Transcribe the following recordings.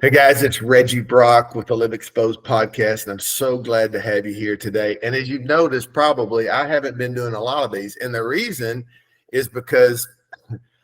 Hey guys, it's Reggie Brock with the Live Exposed podcast, and I'm so glad to have you here today. And as you've noticed, probably I haven't been doing a lot of these, and the reason is because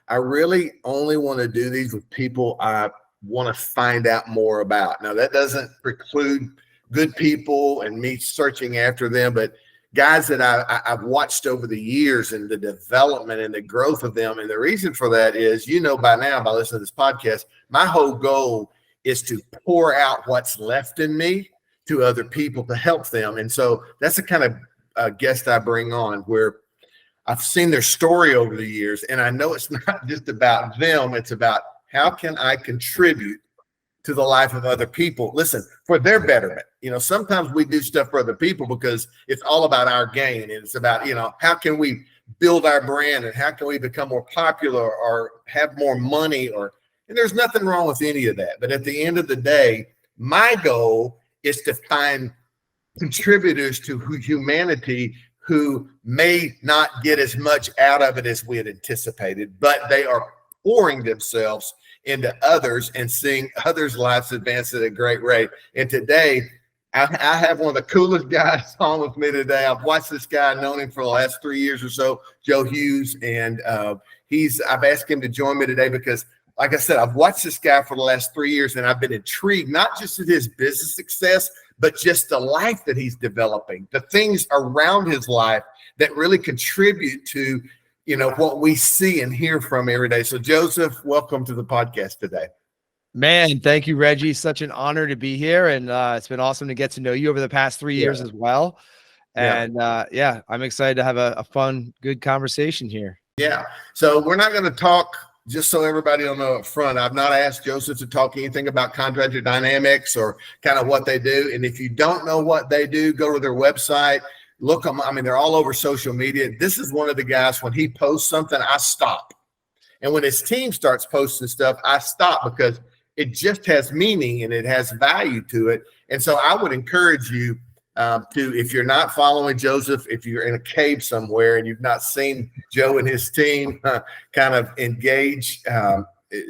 I really only want to do these with people I want to find out more about. Now, that doesn't preclude good people and me searching after them, but guys that I've watched over the years and the development and the growth of them. And the reason for that is, you know, by now, by listening to this podcast, my whole goal is to pour out what's left in me to other people to help them. And so that's the kind of guest I bring on, where I've seen their story over the years, and I know it's not just about them. It's about how can I contribute to the life of other people? Listen, for their betterment. You know, sometimes we do stuff for other people because it's all about our gain. And it's about, you know, how can we build our brand and how can we become more popular or have more money, and there's nothing wrong with any of that. But at the end of the day, my goal is to find contributors to humanity who may not get as much out of it as we had anticipated, but they are pouring themselves into others and seeing others' lives advance at a great rate. And today, I have one of the coolest guys on with me today. I've watched this guy, I've known him for the last 3 years or so, Joe Hughes, and I've asked him to join me today because, like I said, I've watched this guy for the last 3 years, and I've been intrigued, not just at his business success, but just the life that he's developing, the things around his life that really contribute to, you know, what we see and hear from every day. So Joseph, welcome to the podcast today. Man, thank you, Reggie. Such an honor to be here. And it's been awesome to get to know you over the past 3 years as well. And I'm excited to have a fun, good conversation here. Yeah. So we're not going to talk, just so everybody will know up front, I've not asked Joseph to talk anything about Contractor Dynamics or kind of what they do. And if you don't know what they do, go to their website, look them. I mean, they're all over social media. This is one of the guys, when he posts something, I stop. And when his team starts posting stuff, I stop because it just has meaning and it has value to it. And so I would encourage you if you're not following Joseph, if you're in a cave somewhere and you've not seen Joe and his team kind of engage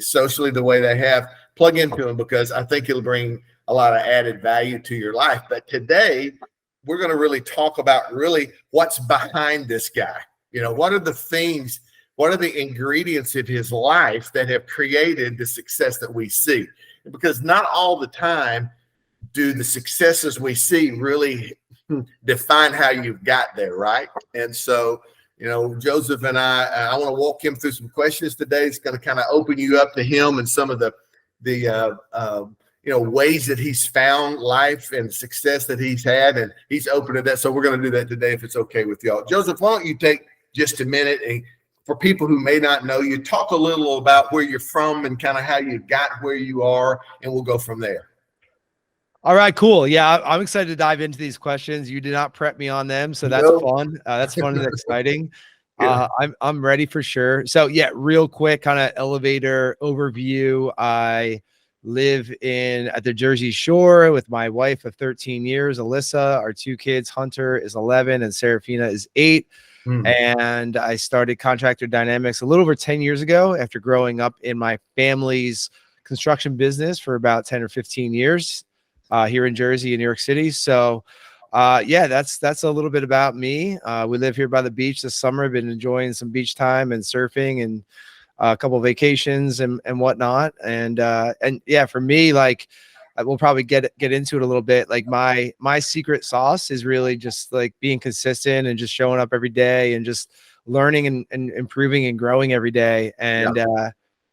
socially the way they have, plug into him, because I think it'll bring a lot of added value to your life. But today, we're going to really talk about really what's behind this guy. You know, what are the things, what are the ingredients of his life that have created the success that we see? Because not all the time do the successes we see really define how you've got there, right? And so, you know, Joseph and I want to walk him through some questions today. It's going to kind of open you up to him and some of the ways that he's found life and success that he's had, and he's open to that. So we're going to do that today, if it's okay with y'all. Joseph, why don't you take just a minute, and for people who may not know you, talk a little about where you're from and kind of how you got where you are, and we'll go from there. All right, cool. Yeah, I'm excited to dive into these questions. You did not prep me on them, so that's fun. That's fun and exciting. I'm ready for sure. So yeah, real quick, kind of elevator overview. I live at the Jersey Shore with my wife of 13 years, Alyssa. Our two kids, Hunter is 11 and Serafina is 8. And I started Contractor Dynamics a little over 10 years ago after growing up in my family's construction business for about 10 or 15 years here in Jersey and New York City. So that's a little bit about me. We live here by the beach this summer. I've been enjoying some beach time and surfing and a couple of vacations and whatnot. And yeah, for me, like, we'll probably get into it a little bit. Like my secret sauce is really just like being consistent and just showing up every day and just learning and improving and growing every day. And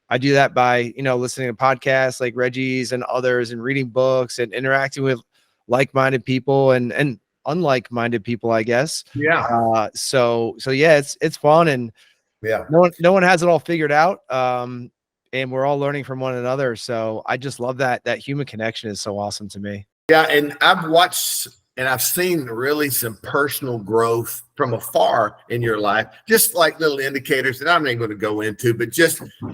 I do that by, listening to podcasts like Reggie's and others, and reading books and interacting with like-minded people and unlike-minded people, I guess. Yeah. So yeah, it's fun, and no one has it all figured out. And we're all learning from one another. So I just love that human connection is so awesome to me. Yeah. And I've watched and I've seen really some personal growth from afar in your life, just like little indicators that I'm not going to go into, but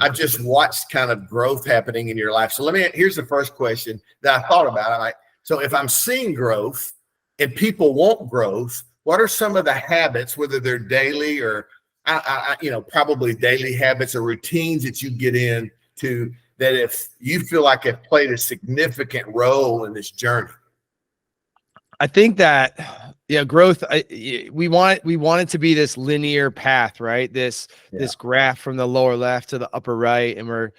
I've just watched kind of growth happening in your life. So here's the first question that I thought about. I'm like, so if I'm seeing growth and people want growth, what are some of the habits, whether they're daily or probably daily habits or routines that you get in to that if you feel like have played a significant role in this journey? I think that, yeah, growth, we want it to be this linear path, right? This graph from the lower left to the upper right, and we're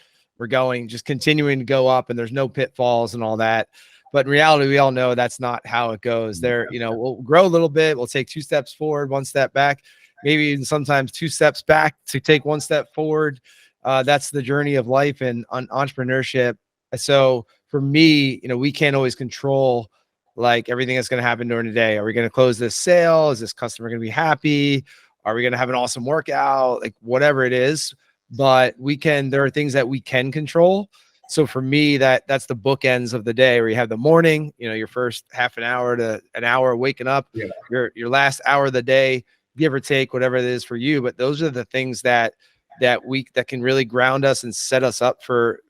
going, just continuing to go up, and there's no pitfalls and all that. But in reality, we all know that's not how it goes. We'll grow a little bit, we'll take 2 steps forward, 1 step back, maybe even sometimes 2 steps back to take 1 step forward. That's the journey of life and entrepreneurship. So for me, we can't always control like everything that's going to happen during the day. Are we going to close this sale? Is this customer going to be happy? Are we going to have an awesome workout? Like whatever it is, but there are things that we can control. So for me, that's the bookends of the day, where you have the morning, your first half an hour to an hour waking up, your last hour of the day, give or take, whatever it is for you. But those are the things that can really ground us and set us up for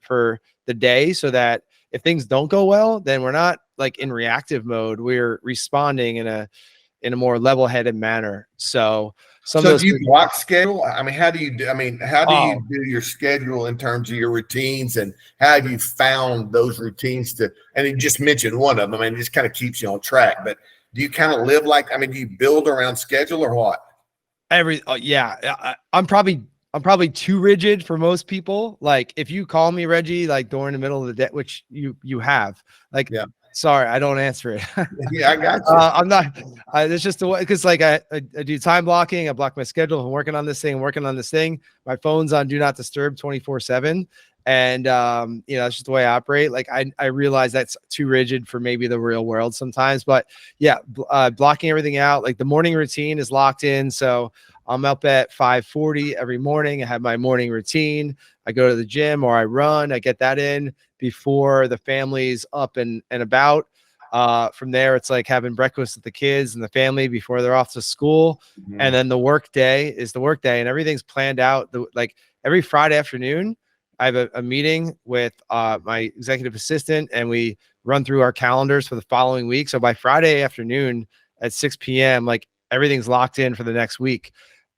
the day, so that if things don't go well, then we're not like in reactive mode. We're responding in a more level-headed manner. So do you block schedule? I mean, how do you do your schedule in terms of your routines, and how have you found those routines and you just mentioned one of them. I mean, it just kind of keeps you on track, but do you kind of live do you build around schedule or what? I'm probably too rigid for most people. Like if you call me, Reggie, like during the middle of the day, which you have, sorry, I don't answer it. Yeah, I got you. I'm not, it's just the way, because like I do time blocking. I block my schedule. If I'm working on this thing, my phone's on do not disturb 24/7. And, that's just the way I operate. Like I realize that's too rigid for maybe the real world sometimes, but blocking everything out. Like the morning routine is locked in. So I'm up at 5:40 every morning. I have my morning routine. I go to the gym or I run. I get that in before the family's up and about. From there, it's like having breakfast with the kids and the family before they're off to school. Mm-hmm. And then the work day is the work day, and everything's planned out. Like every Friday afternoon, I have a meeting with my executive assistant, and we run through our calendars for the following week. So by Friday afternoon at 6 p.m., like everything's locked in for the next week.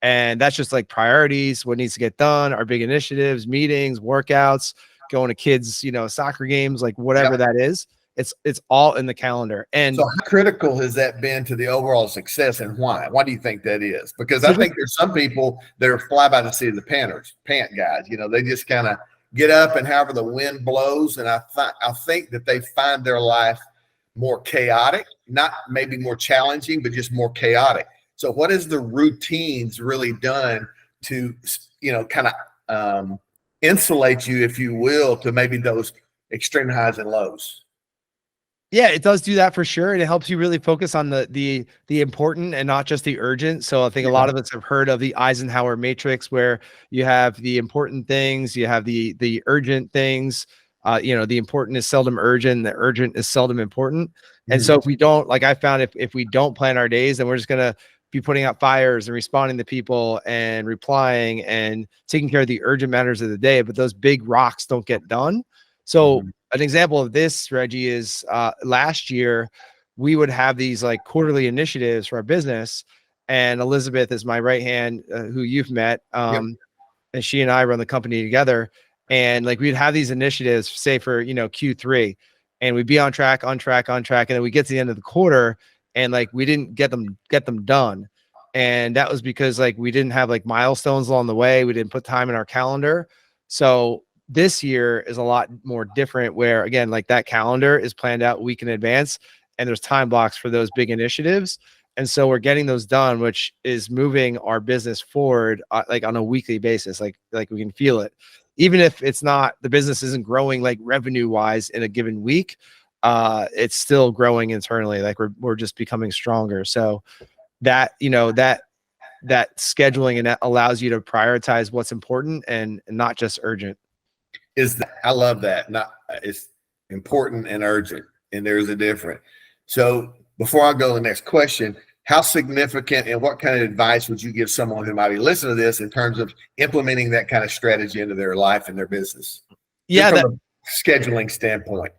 And that's just like priorities, what needs to get done, our big initiatives, meetings, workouts, going to kids, soccer games, like whatever that is. It's all in the calendar. And so how critical has that been to the overall success, and why? Why do you think that is? Because I think there's some people that are fly by the seat of the pant guys. They just kind of get up and however the wind blows. And I think that they find their life more chaotic, not maybe more challenging, but just more chaotic. So what has the routines really done to, kind of insulate you, if you will, to maybe those extreme highs and lows? Yeah, it does do that for sure. And it helps you really focus on the important and not just the urgent. So I think a lot of us have heard of the Eisenhower matrix, where you have the important things, you have the urgent things. The important is seldom urgent, the urgent is seldom important. And so if we don't, like I found, if we don't plan our days, then we're just going to be putting out fires and responding to people and replying and taking care of the urgent matters of the day. But those big rocks don't get done. So an example of this, Reggie, is last year we would have these like quarterly initiatives for our business. And Elizabeth is my right hand, who you've met. And she and I run the company together. And like we'd have these initiatives, say for Q3, and we'd be on track. And then we get to the end of the quarter, and like we didn't get them done. And that was because like we didn't have like milestones along the way. We didn't put time in our calendar. So this year is a lot more different, where again, like that calendar is planned out a week in advance, and there's time blocks for those big initiatives. And so we're getting those done, which is moving our business forward, like on a weekly basis. Like we can feel it, even if it's not, the business isn't growing like revenue wise in a given week. It's still growing internally. Like we're just becoming stronger. So that, that scheduling, and that allows you to prioritize what's important and not just urgent. I love that. It's important and urgent, and there's a difference. So before I go to the next question, how significant and what kind of advice would you give someone who might be listening to this in terms of implementing that kind of strategy into their life and their business? Yeah, from a scheduling standpoint.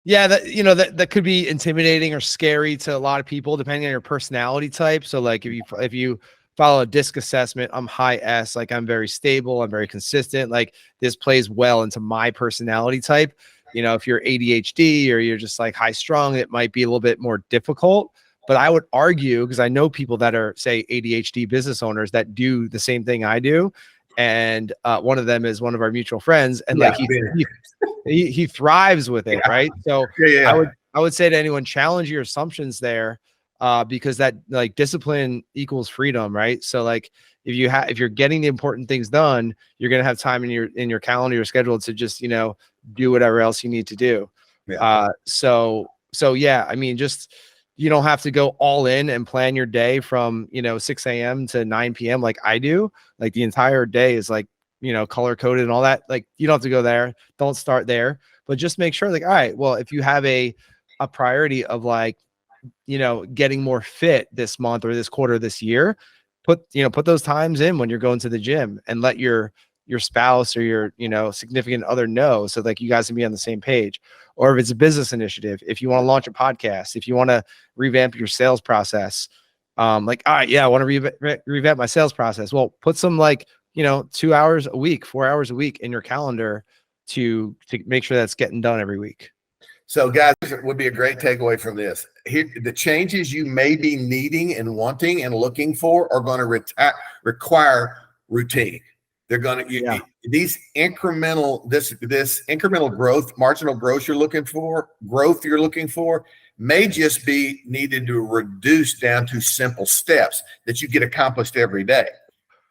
Yeah, that could be intimidating or scary to a lot of people, depending on your personality type. So like if you follow a DISC assessment. I'm high S, like I'm very stable. I'm very consistent. Like this plays well into my personality type. You know, if you're ADHD or you're just like high strung, it might be a little bit more difficult. But I would argue, because I know people that are, say, ADHD business owners that do the same thing I do. And one of them is one of our mutual friends. And like he thrives with it. Right. So I would say to anyone, challenge your assumptions there, because that like discipline equals freedom. Right. So like if you're getting the important things done, you're going to have time in your calendar, your schedule to just, you know, do whatever else you need to do. So yeah, I mean, just, you don't have to go all in and plan your day from, you know, 6 a.m. to 9 p.m. like I do. Like the entire day is like, you know, color coded and all that. Like you don't have to go there. Don't start there, but just make sure like, all right, well, if you have a priority of like, you know, getting more fit this month or this quarter, this year, put those times in when you're going to the gym, and let your spouse or your, you know, significant other know, so like you guys can be on the same page. Or if it's a business initiative, if you want to launch a podcast, if you want to revamp your sales process, like, all right, yeah, I want to revamp my sales process. Well, put some like, you know, 2 hours a week, 4 hours a week in your calendar to make sure that's getting done every week. So guys, it would be a great takeaway from this. Here, the changes you may be needing and wanting and looking for are going to require routine. They're going to, these incremental, this incremental growth, marginal growth you're looking for, may just be needed to reduce down to simple steps that you get accomplished every day.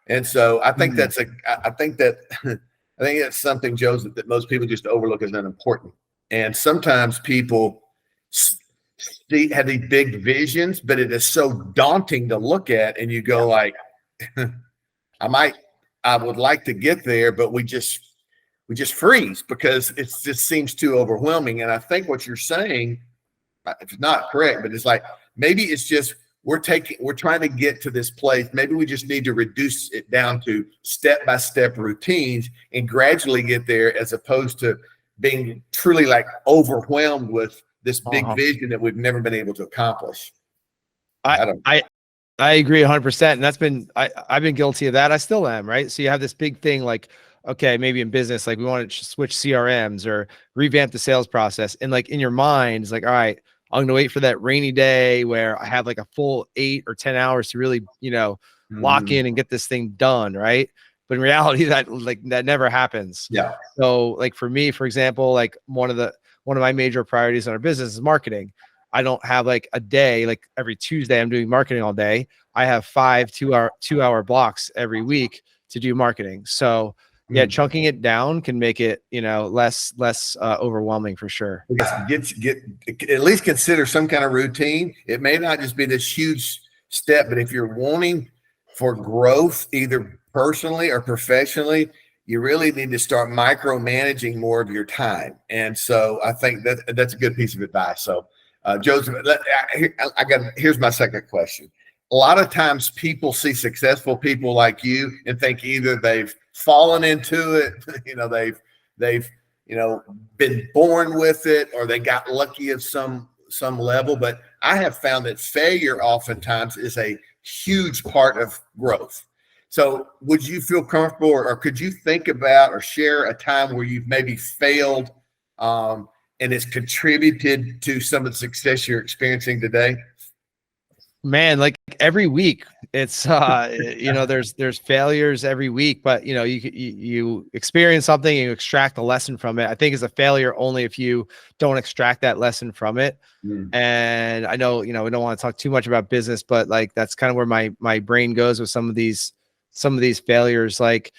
And so I think that's I think that's something, Joseph, that most people just overlook as unimportant. And sometimes people have these big visions, but it is so daunting to look at, and you go like, I would like to get there, but we just freeze because it just seems too overwhelming. And I think what you're saying, it's not correct, but it's like, maybe it's just, we're trying to get to this place. Maybe we just need to reduce it down to step-by-step routines and gradually get there, as opposed to being truly like overwhelmed with this big vision that we've never been able to accomplish. I agree 100%. And that's been, I've been guilty of that. I still am. Right. So you have this big thing, like, okay, maybe in business, like we want to switch CRMs or revamp the sales process. And like in your mind, it's like, all right, I'm going to wait for that rainy day where I have like a full 8 or 10 hours to really, you know, lock in and get this thing done. Right. But in reality, that never happens. Yeah. So like for me, for example, like one of my major priorities in our business is marketing. I don't have like a day, like every Tuesday I'm doing marketing all day. I have 5 2-hour blocks every week to do marketing. So yeah, chunking it down can make it, you know, less overwhelming for sure. Get at least consider some kind of routine. It may not just be this huge step, but if you're wanting for growth, either personally or professionally, you really need to start micromanaging more of your time. And so I think that's a good piece of advice. So Joseph, here's my second question. A lot of times people see successful people like you and think either they've fallen into it, you know, they've you know, been born with it, or they got lucky at some level. But I have found that failure oftentimes is a huge part of growth. So would you feel comfortable, or could you think about or share a time where you've maybe failed and it's contributed to some of the success you're experiencing today? Man, like every week it's you know, there's failures every week, but you know, you experience something and you extract a lesson from it. I think it's a failure only if you don't extract that lesson from it. And I know, you know, we don't want to talk too much about business, but like that's kind of where my brain goes with some of these failures. Like,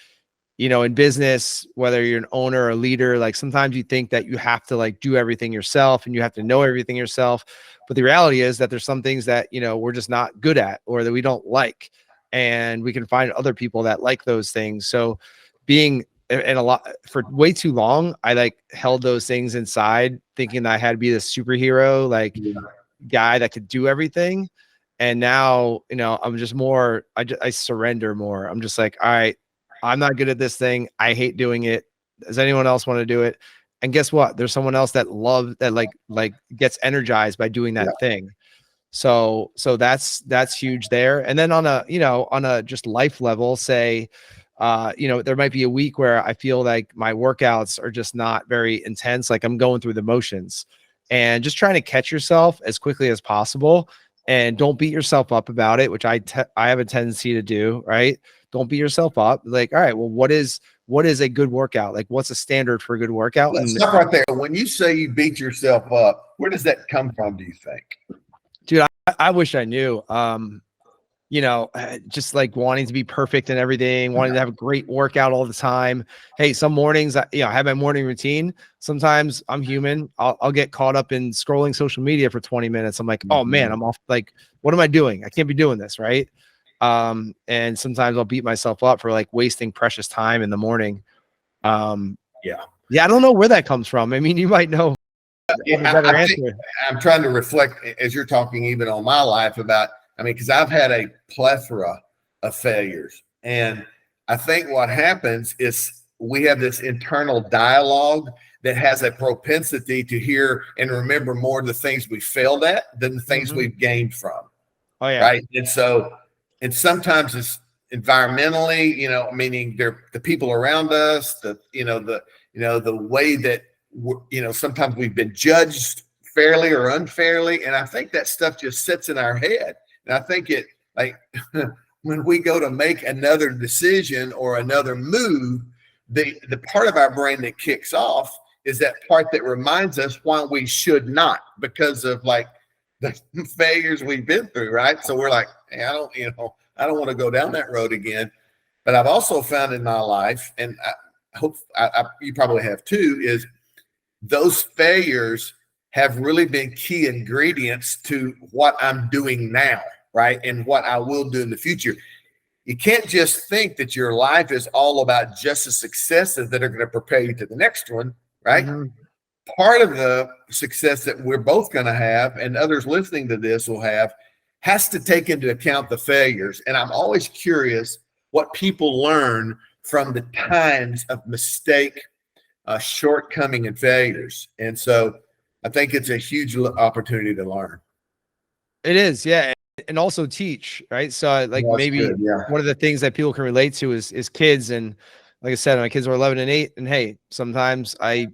you know, in business, whether you're an owner or a leader, like sometimes you think that you have to like do everything yourself and you have to know everything yourself. But the reality is that there's some things that, you know, we're just not good at or that we don't like. And we can find other people that like those things. So being and a lot for way too long, I like held those things inside thinking that I had to be this superhero, like guy that could do everything. And now, you know, I'm just more, I surrender more. I'm just like, all right, I'm not good at this thing. I hate doing it. Does anyone else want to do it? And guess what? There's someone else that loves that, like gets energized by doing that thing. So that's huge there. And then on a just life level, say, there might be a week where I feel like my workouts are just not very intense. Like I'm going through the motions, and just trying to catch yourself as quickly as possible, and don't beat yourself up about it, which I have a tendency to do, right? Don't beat yourself up. Like, all right, well, what is a good workout? Like, what's a standard for a good workout? Let's stop right there. When you say you beat yourself up, where does that come from, do you think? Dude, I wish I knew. Just like wanting to be perfect and everything, wanting to have a great workout all the time. Hey, some mornings, I have my morning routine. Sometimes I'm human. I'll get caught up in scrolling social media for 20 minutes. I'm like, oh man, I'm off. Like, what am I doing? I can't be doing this, right? And sometimes I'll beat myself up for like wasting precious time in the morning. Yeah, I don't know where that comes from. I mean, you might know. I'm trying to reflect as you're talking even on my life about, because I've had a plethora of failures. And I think what happens is we have this internal dialogue that has a propensity to hear and remember more of the things we failed at than the things we've gained from. Oh, yeah. Right. And sometimes it's environmentally, meaning they're the people around us, the way that, sometimes we've been judged fairly or unfairly. And I think that stuff just sits in our head. And I think it, like, when we go to make another decision or another move, the part of our brain that kicks off is that part that reminds us why we should not, because of like the failures we've been through, right? So we're like, hey, I don't want to go down that road again. But I've also found in my life, and I hope you probably have too, is those failures have really been key ingredients to what I'm doing now, right? And what I will do in the future. You can't just think that your life is all about just the successes that are going to prepare you to the next one, right? Part of the success that we're both going to have, and others listening to this will have, has to take into account the failures. And I'm always curious what people learn from the times of mistake, shortcoming, and failures. And so I think it's a huge opportunity to learn. It is, yeah. And also teach, right? So like maybe one of the things that people can relate to is kids. And like I said, my kids are 11 and 8. And hey, sometimes I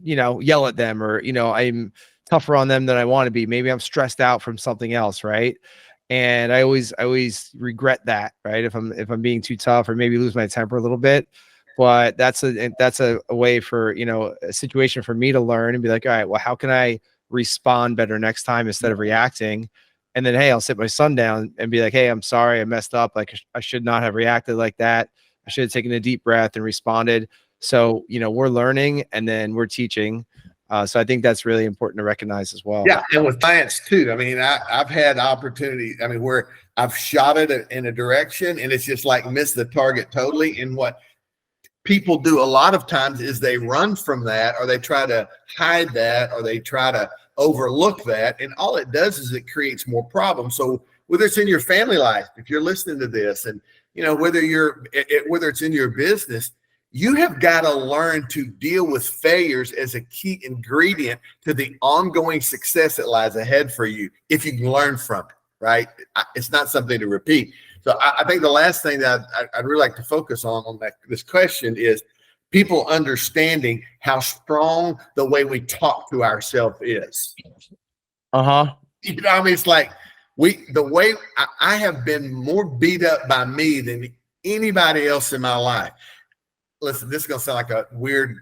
yell at them, or, I'm tougher on them than I want to be. Maybe I'm stressed out from something else, right? And I always regret that, right? If I'm being too tough, or maybe lose my temper a little bit. But that's a way for, a situation for me to learn and be like, all right, well, how can I respond better next time instead of reacting? And then, hey, I'll sit my son down and be like, hey, I'm sorry, I messed up. Like, I should not have reacted like that. I should have taken a deep breath and responded. So, we're learning and then we're teaching. So I think that's really important to recognize as well. Yeah. And with clients too. I've had opportunities, where I've shot it in a direction and it's just like missed the target totally. And what people do a lot of times is they run from that, or they try to hide that, or they try to overlook that. And all it does is it creates more problems. So whether it's in your family life, if you're listening to this, and whether it's in your business, you have got to learn to deal with failures as a key ingredient to the ongoing success that lies ahead for you. If you can learn from it, right? It's not something to repeat. So I think the last thing that I'd really like to focus on this question is people understanding how strong the way we talk to ourselves is. It's like I have been more beat up by me than anybody else in my life. Listen, this is going to sound like a weird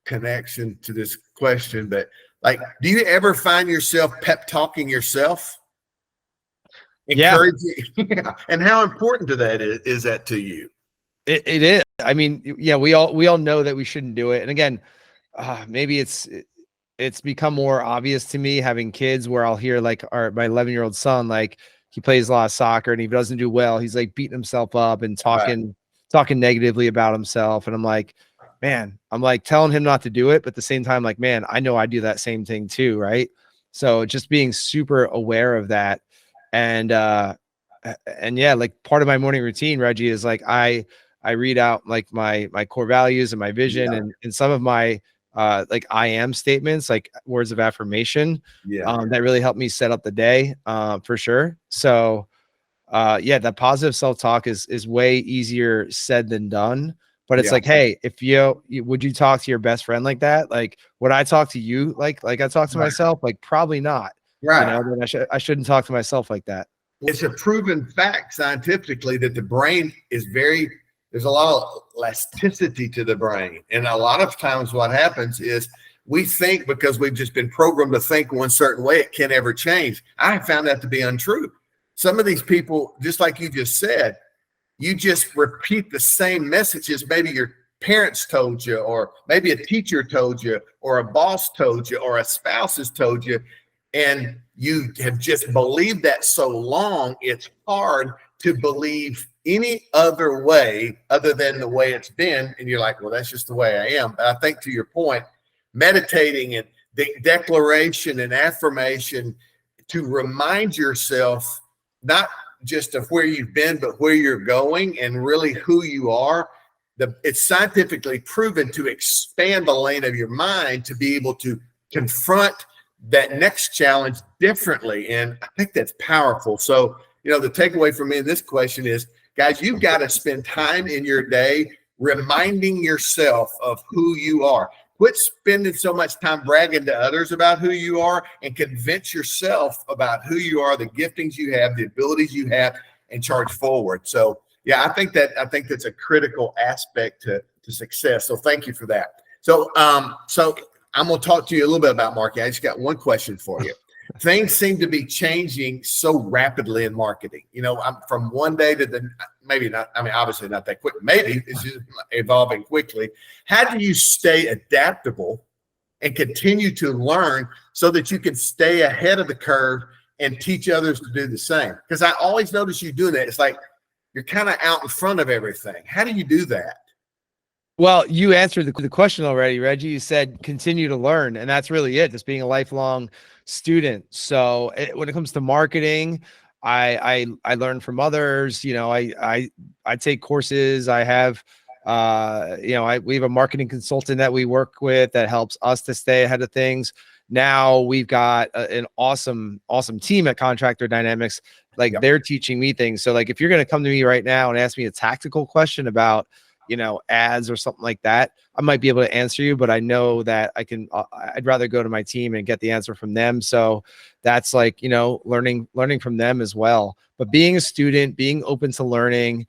connection to this question, but like, do you ever find yourself pep talking yourself? Encouraging? Yeah. And how important to that is that to you? It is. We all know that we shouldn't do it. And again, maybe it's become more obvious to me having kids, where I'll hear like my 11-year-old son, like he plays a lot of soccer and he doesn't do well. He's like beating himself up and talking negatively about himself. And I'm like, man, I'm like telling him not to do it. But at the same time, like, man, I know I do that same thing too. Right. So just being super aware of that. And yeah, like part of my morning routine, Reggie, is like, I read out like my core values and my vision, and some of my like I am statements, like words of affirmation. Yeah. That really helped me set up the day, for sure. So, yeah, that positive self-talk is way easier said than done. But it's Yeah. like, hey, if would you talk to your best friend like that? Like, would I talk to you like I talk to myself? Like, probably not. Right. Then I shouldn't talk to myself like that. It's a proven fact scientifically that the brain is there's a lot of elasticity to the brain. And a lot of times what happens is we think because we've just been programmed to think one certain way, it can't ever change. I found that to be untrue. Some of these people, just like you just said, you just repeat the same messages maybe your parents told you, or maybe a teacher told you, or a boss told you, or a spouse has told you, and you have just believed that so long, it's hard to believe any other way other than the way it's been. And you're like, well, that's just the way I am. But I think to your point, meditating and the declaration and affirmation to remind yourself not just of where you've been, but where you're going and really who you are. It's scientifically proven to expand the lane of your mind to be able to confront that next challenge differently. And I think that's powerful. So, the takeaway for me in this question is, guys, you've got to spend time in your day reminding yourself of who you are. Quit spending so much time bragging to others about who you are, and convince yourself about who you are, the giftings you have, the abilities you have, and charge forward. So, yeah, I think that's a critical aspect to success. So thank you for that. So, so I'm going to talk to you a little bit about marketing. I just got one question for you. Things seem to be changing so rapidly in marketing. I'm from one day to the, maybe not, I mean, obviously not that quick. Maybe it's just evolving quickly. How do you stay adaptable and continue to learn so that you can stay ahead of the curve and teach others to do the same? Because I always notice you doing that. It's like you're kind of out in front of everything. How do you do that? Well, you answered the question already, Reggie. You said continue to learn, and that's really it, just being a lifelong student. So when it comes to marketing, I learn from others. I take courses. I have we have a marketing consultant that we work with that helps us to stay ahead of things. Now we've got an awesome team at Contractor Dynamics. Like, they're teaching me things. So like, if you're going to come to me right now and ask me a tactical question about ads or something like that, I might be able to answer you, but I know that I'd rather go to my team and get the answer from them. So that's like, learning from them as well. But being a student, being open to learning,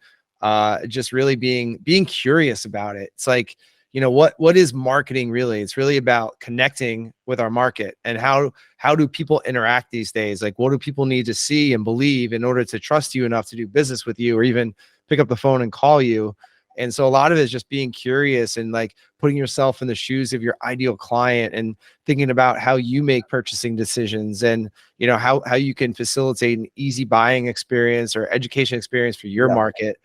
just really being curious about it. It's like, what is marketing really? It's really about connecting with our market, and how do people interact these days? Like, what do people need to see and believe in order to trust you enough to do business with you, or even pick up the phone and call you? And so a lot of it is just being curious and like putting yourself in the shoes of your ideal client and thinking about how you make purchasing decisions, and how you can facilitate an easy buying experience or education experience for your market.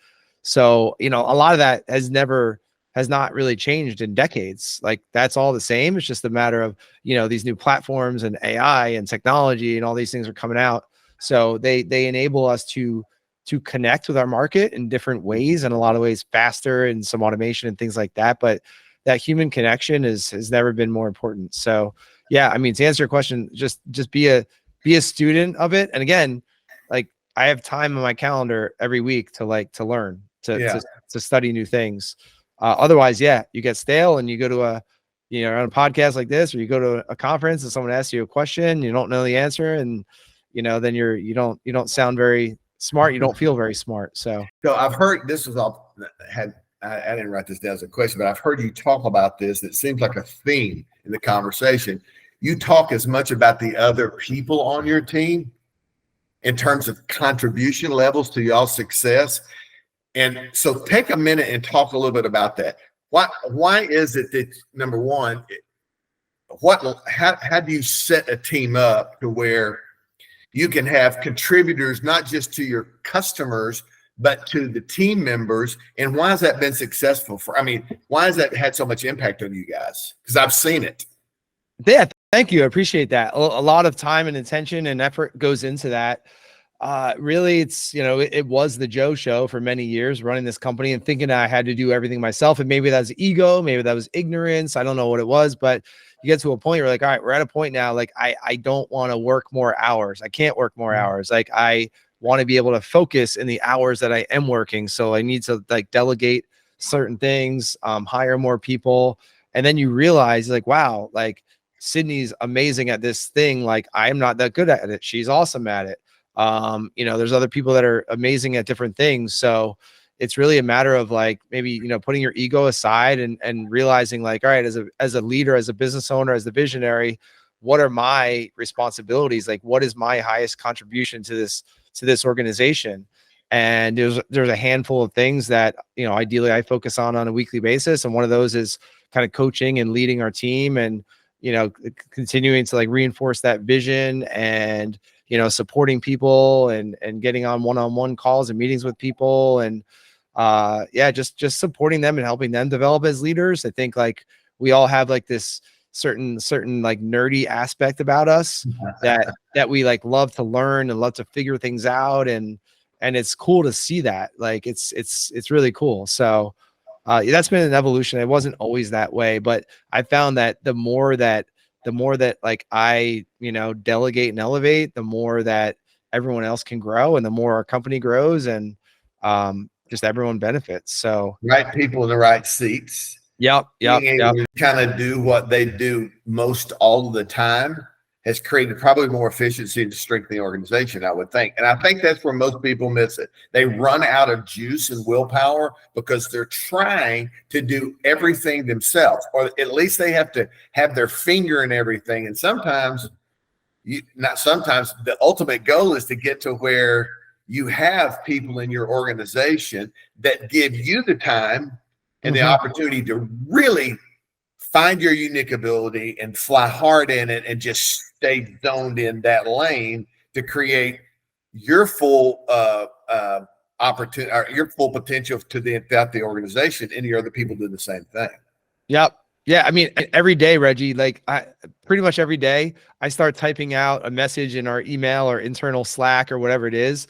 So, a lot of that has not really changed in decades. Like, that's all the same. It's just a matter of, these new platforms and AI and technology and all these things are coming out. So they enable us to connect with our market in different ways, in a lot of ways faster, and some automation and things like that. But that human connection has never been more important. So yeah, I mean, to answer your question, just be a student of it. And again, like, I have time on my calendar every week to learn, to study new things. Otherwise, you get stale, and you go to on a podcast like this, or you go to a conference and someone asks you a question, you don't know the answer, and then you don't sound very smart. You don't feel very smart. So I've heard this was all I didn't write this down as a question, but I've heard you talk about this. It seems like a theme in the conversation. You talk as much about the other people on your team in terms of contribution levels to y'all's success. And so take a minute and talk a little bit about that. Why is it that, number one, how do you set a team up to where you can have contributors, not just to your customers, but to the team members? And why has that been successful why has that had so much impact on you guys? Because I've seen it. Yeah, thank you. I appreciate that. A lot of time and attention and effort goes into that. Really, it's, it was the Joe show for many years, running this company and thinking I had to do everything myself. And maybe that was ego, maybe that was ignorance. I don't know what it was, but you get to a point where like, all right, we're at a point now. Like I don't want to work more hours. I can't work more hours. Like I want to be able to focus in the hours that I am working. So I need to like delegate certain things, hire more people. And then you realize like, wow, like Sydney's amazing at this thing. Like I'm not that good at it. She's awesome at it. There's other people that are amazing at different things. So it's really a matter of like, maybe, putting your ego aside and realizing like, all right, as a leader, as a business owner, as the visionary, what are my responsibilities? Like, what is my highest contribution to this organization? And there's a handful of things that, ideally I focus on a weekly basis. And one of those is kind of coaching and leading our team and, continuing to like reinforce that vision and, supporting people and getting on one-on-one calls and meetings with people and just supporting them and helping them develop as leaders. I think like we all have like this certain like nerdy aspect about us that we like love to learn and love to figure things out. And it's cool to see that. Like it's really cool. So that's been an evolution. It wasn't always that way, but I found that the more that like I, delegate and elevate, the more that everyone else can grow and the more our company grows and just everyone benefits. So right people in the right seats. Yep. Being able to kind of do what they do most all of the time has created probably more efficiency to strengthen the organization, I would think. And I think that's where most people miss it. They run out of juice and willpower because they're trying to do everything themselves, or at least they have to have their finger in everything. And sometimes, the ultimate goal is to get to where you have people in your organization that give you the time and the opportunity to really find your unique ability and fly hard in it and just stay zoned in that lane to create your full opportunity or your full potential throughout the organization. Any other people do the same thing. Yep. Yeah. I mean, every day, Reggie, like pretty much every day I start typing out a message in our email or internal Slack or whatever it is.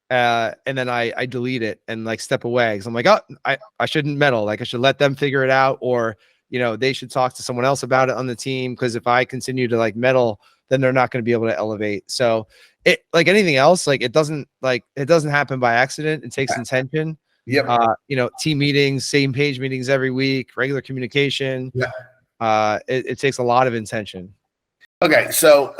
And then I delete it and like step away. Cause I'm like, oh, I shouldn't meddle. Like I should let them figure it out, or, they should talk to someone else about it on the team. Cause if I continue to like meddle, then they're not going to be able to elevate. So it, like anything else, like it doesn't happen by accident. It takes intention. Yep. Team meetings, same page meetings every week, regular communication. Yeah. It takes a lot of intention. Okay. So,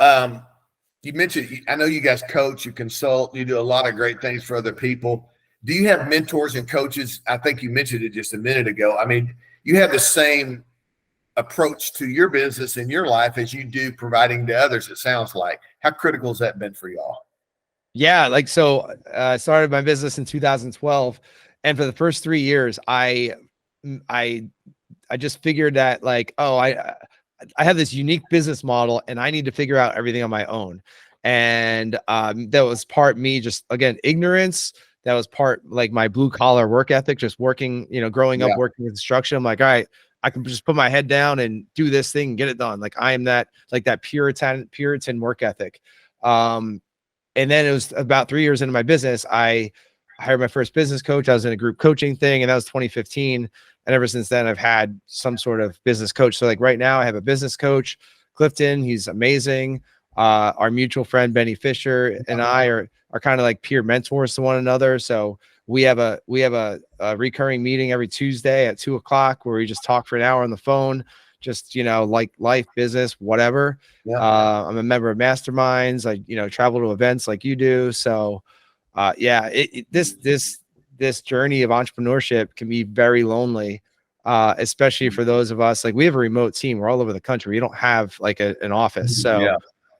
you mentioned, I know you guys coach, you consult, you do a lot of great things for other people. Do you have mentors and coaches? I think you mentioned it just a minute ago. I mean, you have the same approach to your business and your life as you do providing to others, it sounds like. How critical has that been for y'all? Yeah, like so I started my business in 2012, and for the first 3 years I just figured that like, oh, I have this unique business model and I need to figure out everything on my own. And that was part me, just again, ignorance. That was part like my blue collar work ethic, just working, growing up working in construction. I'm like, all right, I can just put my head down and do this thing and get it done. Like I am that, like that Puritan work ethic. And then it was about 3 years into my business, I hired my first business coach. I was in a group coaching thing, and that was 2015. And ever since then, I've had some sort of business coach. So like right now I have a business coach, Clifton. He's amazing. Our mutual friend, Benny Fisher, and I are kind of like peer mentors to one another. So we have a recurring meeting every Tuesday at 2:00 where we just talk for an hour on the phone, just, like life, business, whatever. I'm a member of masterminds. I, travel to events like you do. So this journey of entrepreneurship can be very lonely, especially for those of us. Like we have a remote team. We're all over the country. We don't have like an office. So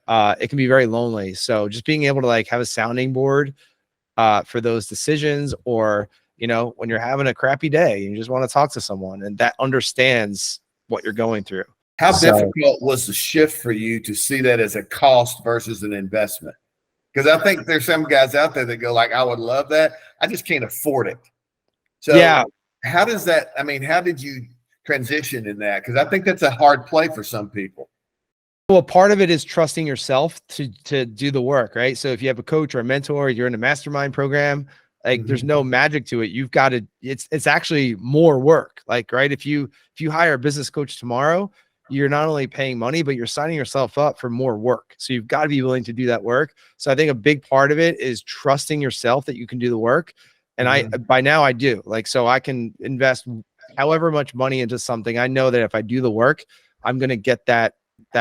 it can be very lonely. So just being able to like have a sounding board for those decisions, or, when you're having a crappy day, you just want to talk to someone and that understands what you're going through. How difficult was the shift for you to see that as a cost versus an investment? Because I think there's some guys out there that go like, I would love that. I just can't afford it. So how does that, I mean, how did you transition in that? Because I think that's a hard play for some people. Well, part of it is trusting yourself to do the work, right? So if you have a coach or a mentor, you're in a mastermind program, like there's no magic to it. You've got to, it's actually more work. Like, right. If you hire a business coach tomorrow, you're not only paying money, but you're signing yourself up for more work. So you've got to be willing to do that work. So I think a big part of it is trusting yourself that you can do the work. And by now I do, like, so I can invest however much money into something. I know that if I do the work, I'm going to get that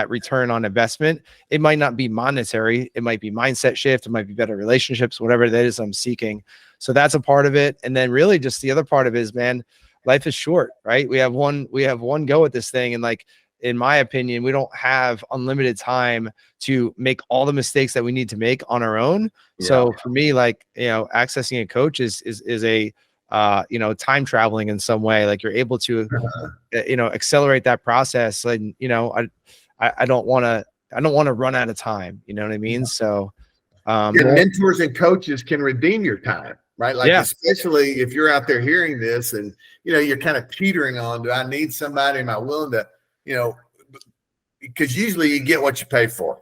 return on investment. It might not be monetary. It might be mindset shift. It might be better relationships, whatever that is I'm seeking. So that's a part of it. And then really just the other part of it is, man, life is short, right? We have one go at this thing. And like, in my opinion, we don't have unlimited time to make all the mistakes that we need to make on our own. Yeah. So for me, like, accessing a coach is a, time traveling in some way. Like you're able to, accelerate that process. And, I don't want to run out of time. You know what I mean? Yeah. So, mentors and coaches can redeem your time, right? Like, especially if you're out there hearing this and, you're kind of teetering on, do I need somebody? Am I willing to, because usually you get what you pay for.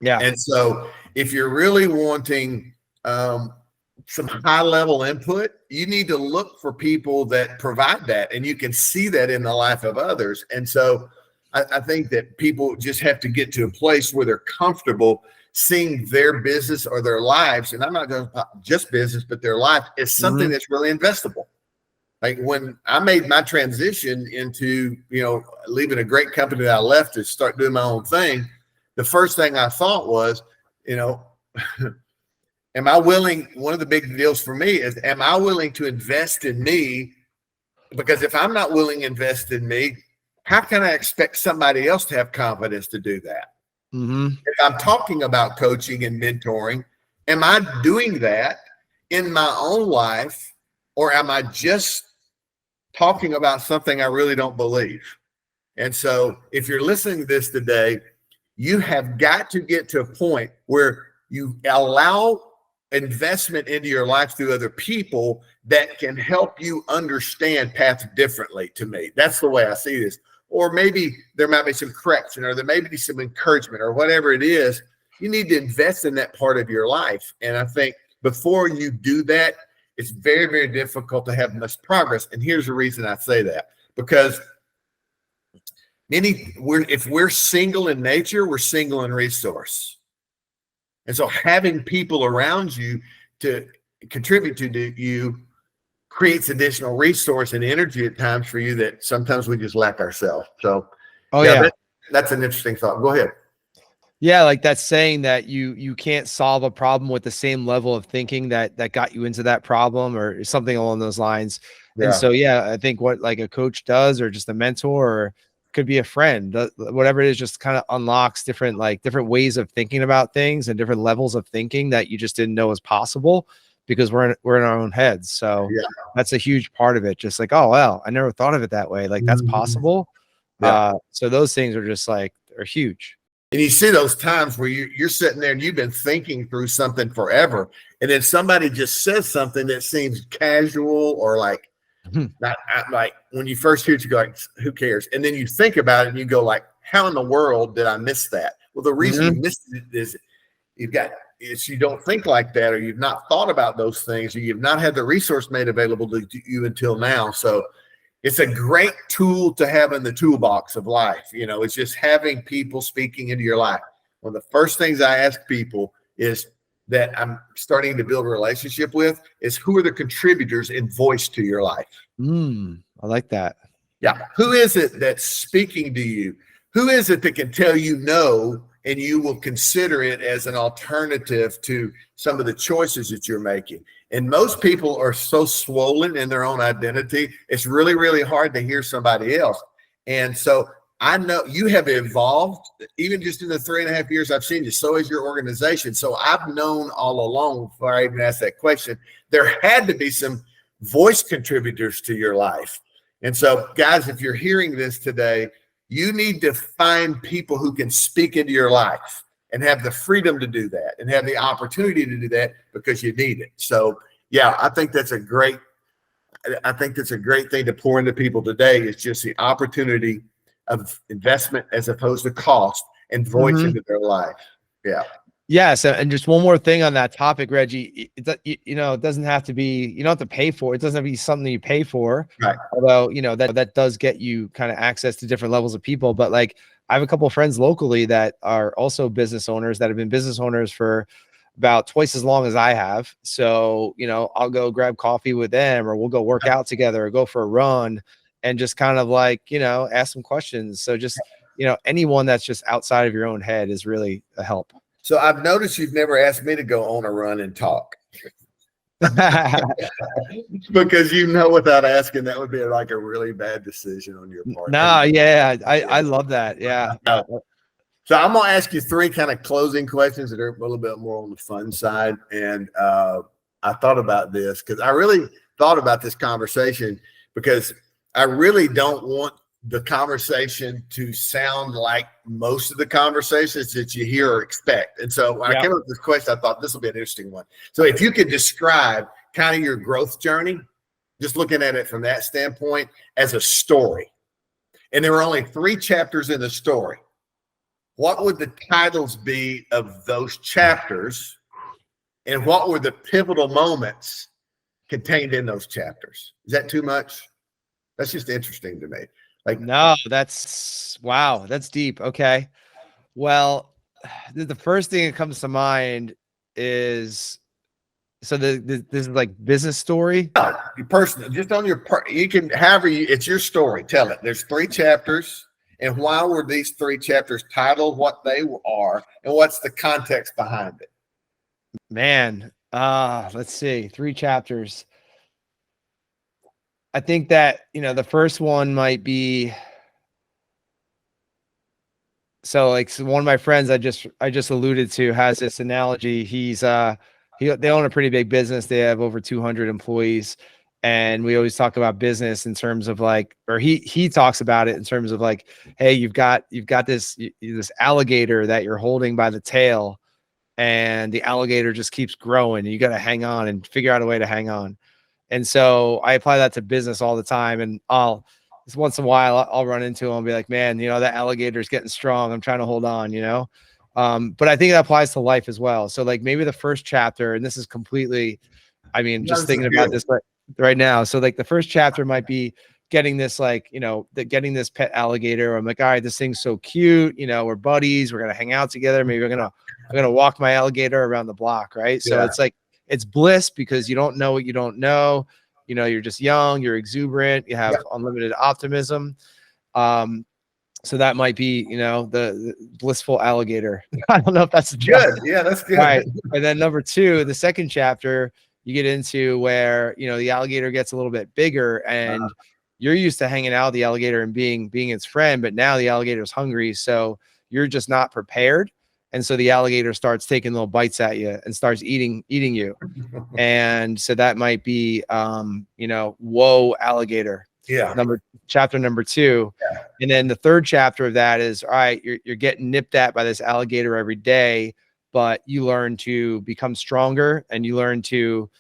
Yeah. And so if you're really wanting some high level input, you need to look for people that provide that, and you can see that in the life of others. And so I think that people just have to get to a place where they're comfortable seeing their business or their lives. And I'm not going to just business, but their life is something that's really investable. Like when I made my transition into, leaving a great company that I left to start doing my own thing, the first thing I thought was, am I willing, one of the big deals for me is, am I willing to invest in me? Because if I'm not willing to invest in me, how can I expect somebody else to have confidence to do that? If I'm talking about coaching and mentoring, am I doing that in my own life, or am I just talking about something I really don't believe? And so if you're listening to this today, you have got to get to a point where you allow investment into your life through other people that can help you understand paths differently. To me, that's the way I see this. Or maybe there might be some correction, or there may be some encouragement, or whatever it is. You need to invest in that part of your life. And I think before you do that, it's very, very difficult to have much progress. And here's the reason I say that, because if we're single in nature, we're single in resource. And so having people around you to contribute to you creates additional resource and energy at times for you that sometimes we just lack ourselves. So, that's an interesting thought. Go ahead. Yeah, like that's saying that you can't solve a problem with the same level of thinking that got you into that problem, or something along those lines. Yeah. And so, I think what like a coach does, or just a mentor, or could be a friend, whatever it is, just kind of unlocks different ways of thinking about things and different levels of thinking that you just didn't know was possible, because we're in our own heads. So that's a huge part of it. Just like, oh, well, I never thought of it that way. Like that's possible. Yeah. So those things are just like, are huge. And you see those times where you're sitting there and you've been thinking through something forever, and then somebody just says something that seems casual, or like, not like when you first hear it, you go like, who cares? And then you think about it and you go like, how in the world did I miss that? Well, the reason you missed it is you don't think like that, or you've not thought about those things, or you've not had the resource made available to you until now. So it's a great tool to have in the toolbox of life. It's just having people speaking into your life. One of the first things I ask people is that I'm starting to build a relationship with is, who are the contributors in voice to your life? I like that. Yeah. Who is it that's speaking to you? Who is it that can tell you no, and you will consider it as an alternative to some of the choices that you're making? And most people are so swollen in their own identity, it's really, really hard to hear somebody else. And so I know you have evolved, even just in the 3.5 years I've seen you. So has your organization. So I've known all along, before I even asked that question, there had to be some voice contributors to your life. And so, guys, if you're hearing this today, you need to find people who can speak into your life and have the freedom to do that and have the opportunity to do that, because you need it. So, I think that's a great thing to pour into people today, is just the opportunity of investment as opposed to cost, and voice into their life. Yeah. Yes, and just one more thing on that topic, Reggie. You know, it doesn't have to be. You don't have to pay for it. It doesn't have to be something you pay for. Right. Although, you know, that does get you kind of access to different levels of people. But like, I have a couple of friends locally that are also business owners that have been business owners for about twice as long as I have. So, you know, I'll go grab coffee with them, or we'll go work out together, or go for a run, and just kind of like, you know, ask some questions. So just, you know, anyone that's just outside of your own head is really a help. So I've noticed you've never asked me to go on a run and talk. Because you know, without asking, that would be like a really bad decision on your part. No, yeah, I love that. Yeah. So I'm gonna ask you 3 kind of closing questions that are a little bit more on the fun side. And I thought about this because I really thought about this conversation, because I really don't want the conversation to sound like most of the conversations that you hear or expect. And so when I came up with this question, I thought this will be an interesting one. So if you could describe kind of your growth journey, just looking at it from that standpoint, as a story, and there were only 3 chapters in the story, what would the titles be of those chapters, and what were the pivotal moments contained in those chapters? Is that too much? That's just interesting to me. Like, no, wow, that's deep. Okay. Well, the first thing that comes to mind is, so this is like business story. Personal, just on your part, you can, however it's your story. Tell it. There's 3 chapters, and why were these 3 chapters titled what they are, and what's the context behind it? Man, let's see, 3 chapters. I think that, you know, the first one might be, so like, so one of my friends I just alluded to has this analogy. They own a pretty big business. They have over 200 employees, and we always talk about business in terms of like, or he talks about it in terms of like, hey, you've got this alligator that you're holding by the tail, and the alligator just keeps growing, and you got to hang on and figure out a way to hang on. And so I apply that to business all the time. And just once in a while, I'll run into him and be like, man, you know, that alligator is getting strong. I'm trying to hold on, you know? But I think that applies to life as well. So like maybe the first chapter, and this is completely, I mean, just thinking about this right now. So like the first chapter might be getting this, like, you know, getting this pet alligator. I'm like, all right, this thing's so cute. You know, we're buddies. We're going to hang out together. Maybe I'm going to walk my alligator around the block. Right. So it's like, it's bliss, because you don't know what you don't know. You know, you're just young, you're exuberant, you have unlimited optimism. So that might be, you know, the blissful alligator. I don't know if that's good. Yeah, that's good. All right. And then number 2, the second chapter, you get into where, you know, the alligator gets a little bit bigger, and you're used to hanging out with the alligator and being its friend, but now the alligator's hungry. So you're just not prepared. And so the alligator starts taking little bites at you and starts eating you. And so that might be, you know, whoa, alligator. Yeah. Chapter number 2. Yeah. And then the third chapter of that is, all right, you're getting nipped at by this alligator every day, but you learn to become stronger, and you learn to,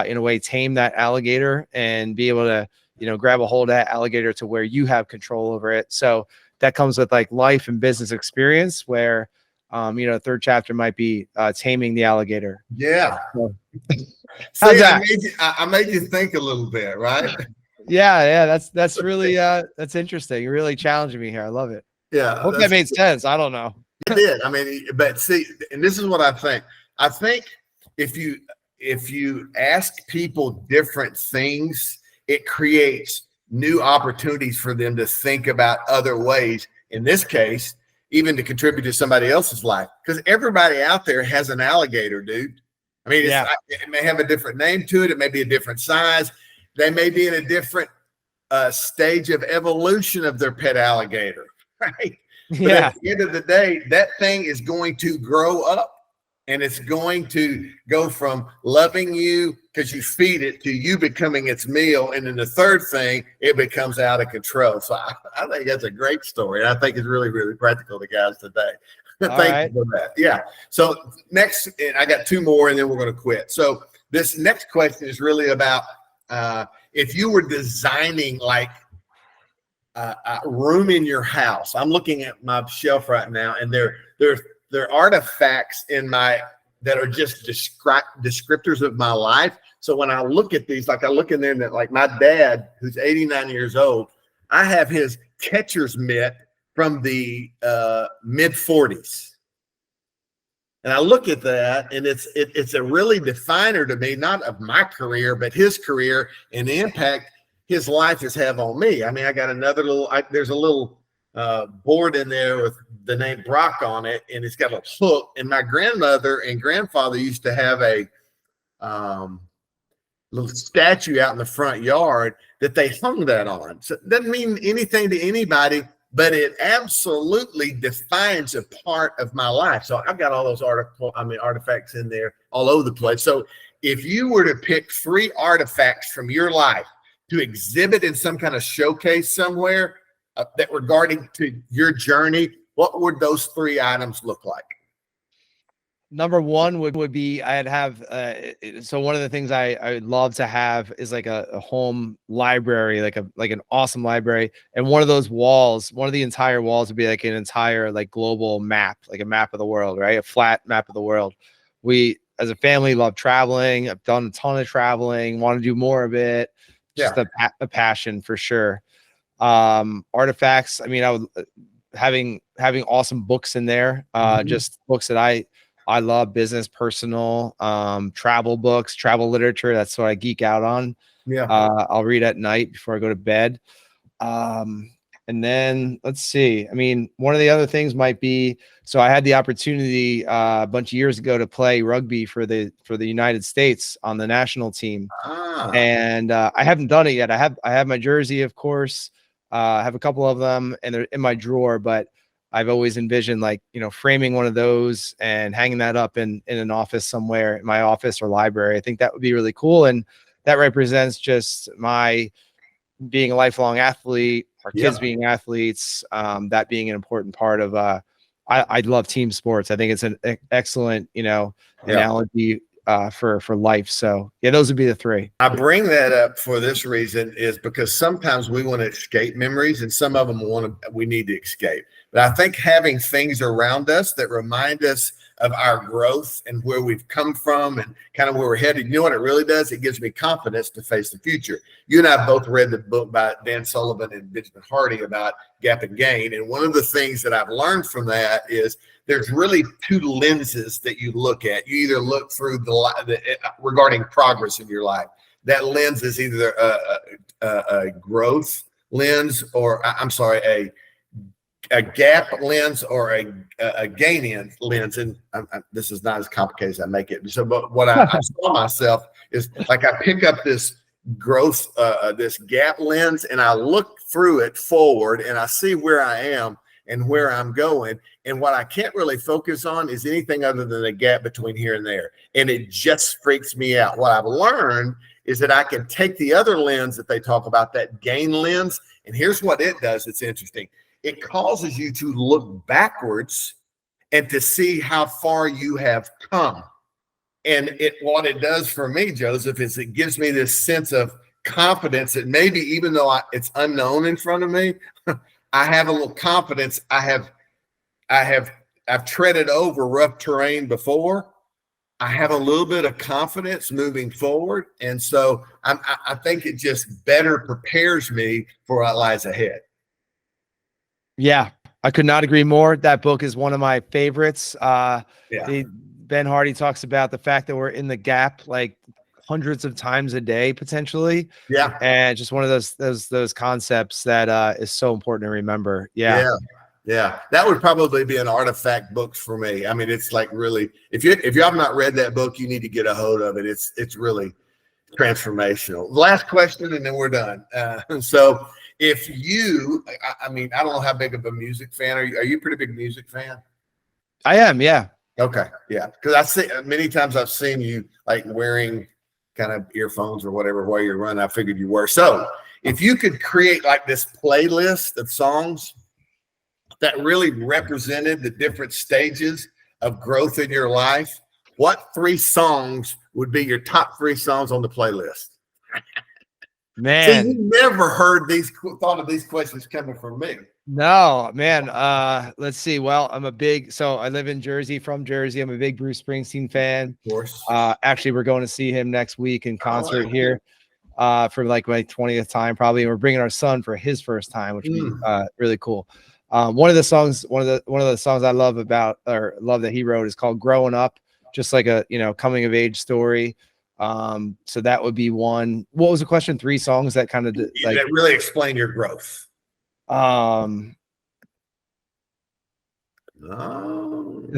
in a way, tame that alligator and be able to, you know, grab a hold of that alligator to where you have control over it. So that comes with like life and business experience, where, you know, third chapter might be taming the alligator. Yeah. So, see, I made you think a little bit, right? Yeah. That's really that's interesting. You're really challenging me here. I love it. Yeah. I hope that made sense. I don't know. It did. I mean, but see, and this is what I think. I think if you ask people different things, it creates new opportunities for them to think about other ways. In this case, even to contribute to somebody else's life, because everybody out there has an alligator, dude. I mean, it may have a different name to it. It may be a different size. They may be in a different stage of evolution of their pet alligator, right? But at the end of the day, that thing is going to grow up, and it's going to go from loving you because you feed it to you becoming its meal. And then the third thing, it becomes out of control. So I think that's a great story. And I think it's really, really practical to guys today. Thank you for that. Yeah. So next, and I got 2 more, and then we're going to quit. So this next question is really about if you were designing like room in your house. I'm looking at my shelf right now, and they're artifacts that are just descriptors of my life. So when I look at these, like I look in there, and like my dad, who's 89 years old, I have his catcher's mitt from the mid 40s. And I look at that, and it's a really definer to me, not of my career, but his career and the impact his life has had on me. I mean, I got another there's a little board in there with the name Brock on it, and it's got a hook. And my grandmother and grandfather used to have a little statue out in the front yard that they hung that on. So it doesn't mean anything to anybody, but it absolutely defines a part of my life. So I've got all those artifacts in there all over the place. So if you were to pick 3 artifacts from your life to exhibit in some kind of showcase somewhere that regarding to your journey, what would those 3 items look like? Number one would be I'd have so one of the things I would love to have is like a home library, like an awesome library. And one of those walls, one of the entire walls would be like an entire like global map, like a map of the world, right? A flat map of the world. We as a family love traveling. I've done a ton of traveling, want to do more of it. Just a passion for sure. Artifacts. I mean, I would having awesome books in there, just books that I love, business, personal, travel books, travel literature. That's what I geek out on. Yeah. I'll read at night before I go to bed. And then let's see. I mean, one of the other things might be, so I had the opportunity a bunch of years ago to play rugby for the United States on the national team. And I haven't done it yet. I have my jersey, of course. I have a couple of them and they're in my drawer, but I've always envisioned like, framing one of those and hanging that up in an office somewhere, in my office or library. I think that would be really cool. And that represents just my being a lifelong athlete, our kids being athletes, that being an important part of, I love team sports. I think it's an excellent, analogy for life. So yeah, those would be the 3. I bring that up for this reason is because sometimes we want to escape memories and some of them we need to escape. But I think having things around us that remind us of our growth and where we've come from and kind of where we're headed, you know what it really does? It gives me confidence to face the future. You and I both read the book by Dan Sullivan and Benjamin Hardy about gap and gain. And one of the things that I've learned from that is there's really 2 lenses that you look at. You either look through regarding progress in your life. That lens is either a growth lens or a gap lens or a gain lens. And this is not as complicated as I make it. So, but what I saw myself is like I pick up this growth, this gap lens, and I look through it forward, and I see where I am and where I'm going. And what I can't really focus on is anything other than a gap between here and there. And it just freaks me out. What I've learned is that I can take the other lens that they talk about, that gain lens, and here's what it does. It's interesting. It causes you to look backwards and to see how far you have come. And what it does for me, Joseph, is it gives me this sense of confidence that maybe even though it's unknown in front of me, I have a little confidence. I've treaded over rough terrain before. I have a little bit of confidence moving forward. And so I think it just better prepares me for what lies ahead. Yeah, I could not agree more. That book is one of my favorites. Ben Hardy talks about the fact that we're in the gap like hundreds of times a day, potentially. Yeah. And just one of those concepts that is so important to remember. Yeah. That would probably be an artifact book for me. I mean, it's like really, if you have not read that book, you need to get a hold of it. It's really transformational. Last question, and then we're done. So if you, I mean, I don't know how big of a music fan are you a pretty big music fan? I am. Yeah. Okay. Yeah. Because I see many times I've seen you like wearing kind of earphones or whatever while you're running. I figured you were. So if you could create like this playlist of songs that really represented the different stages of growth in your life, what 3 songs would be your top 3 songs on the playlist? Man, you never thought of these questions coming from me. No, man. Let's see. Well, so I live in Jersey, from Jersey. I'm a big Bruce Springsteen fan. Of course. Actually, we're going to see him next week in concert here for like my 20th time, probably. And we're bringing our son for his first time, which would be really cool. One of the songs I love that he wrote is called Growing Up, just like a, coming of age story. So that would be one. What was the question? 3 songs that kind of that really explain your growth. The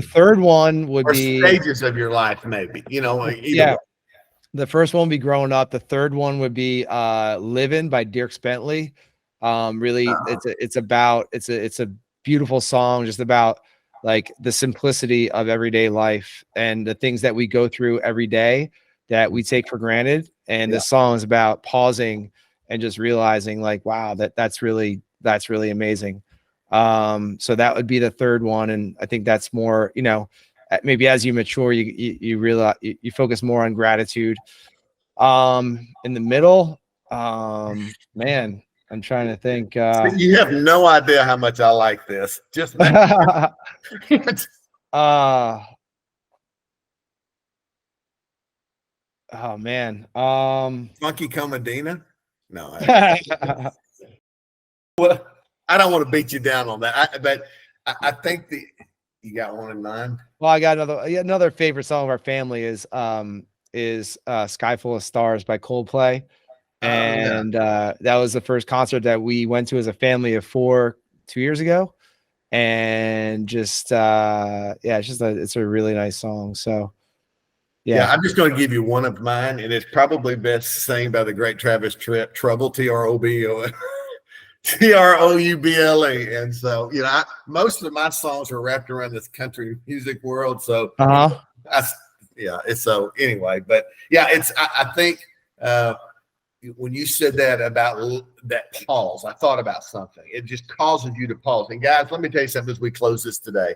third one would be stages of your life, maybe, yeah. The first one would be Growing Up. The third one would be Living by Dierks Bentley. Really, it's a beautiful song, just about like the simplicity of everyday life and the things that we go through every day that we take for granted. And the song is about pausing and just realizing, like, wow, that's really amazing. So that would be the third one. And I think that's more, maybe as you mature, you realize you focus more on gratitude. In the middle, man, I'm trying to think. You have no idea how much I like this. Just oh man. Funky Comedina? No. Well, I don't want to beat you down on that. But I think you got one in mind. Well, I got another favorite song of our family is Sky Full of Stars by Coldplay. And that was the first concert that we went to as a family of 4 2 years ago. And just it's a really nice song. So yeah, I'm just going to give you one of mine, and it's probably best sang by the great Travis Tritt, Trouble, Trouble. And so, most of my songs are wrapped around this country music world. So so anyway, but yeah, I think when you said that about that pause, I thought about something. It just causes you to pause. And guys, let me tell you something as we close this today.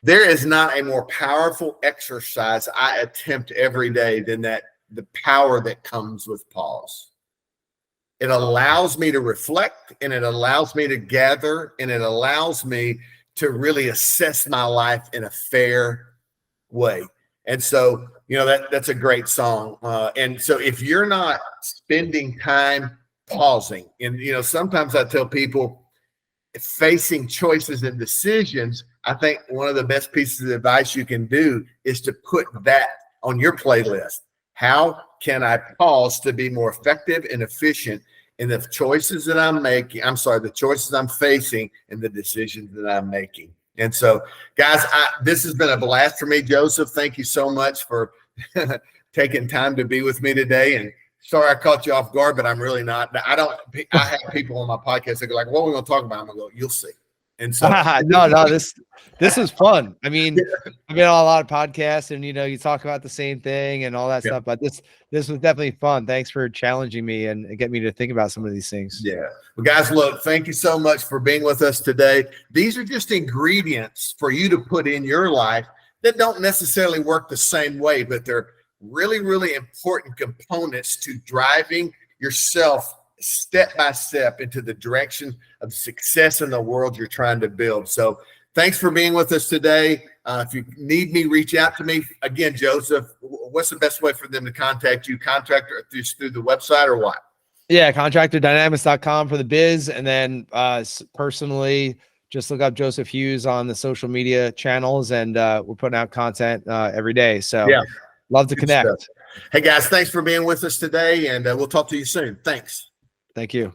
There is not a more powerful exercise I attempt every day than the power that comes with pause. It allows me to reflect, and it allows me to gather, and it allows me to really assess my life in a fair way. And so, that's a great song. And so if you're not spending time pausing, and, sometimes I tell people, facing choices and decisions, I think one of the best pieces of advice you can do is to put that on your playlist. How can I pause to be more effective and efficient in the choices that I'm making? The choices I'm facing and the decisions that I'm making. And so, guys, this has been a blast for me. Joseph, thank you so much for taking time to be with me today. And sorry I caught you off guard, but I'm really not. I have people on my podcast that go like, what are we going to talk about? I'm going to go, you'll see. And so no, this is fun. I mean, I've been on a lot of podcasts, and you talk about the same thing and all that stuff, but this was definitely fun. Thanks for challenging me and get me to think about some of these things. Yeah. Well, guys, look, thank you so much for being with us today. These are just ingredients for you to put in your life that don't necessarily work the same way, but they're really, really important components to driving yourself step by step into the direction of success in the world you're trying to build. So thanks for being with us today. If you need me, reach out to me. Again, Joseph, what's the best way for them to contact you? Contractor through the website or what? Yeah, contractordynamics.com for the biz. And then personally, just look up Joseph Hughes on the social media channels, and we're putting out content every day. So love to connect. Hey, guys, thanks for being with us today, and we'll talk to you soon. Thanks. Thank you.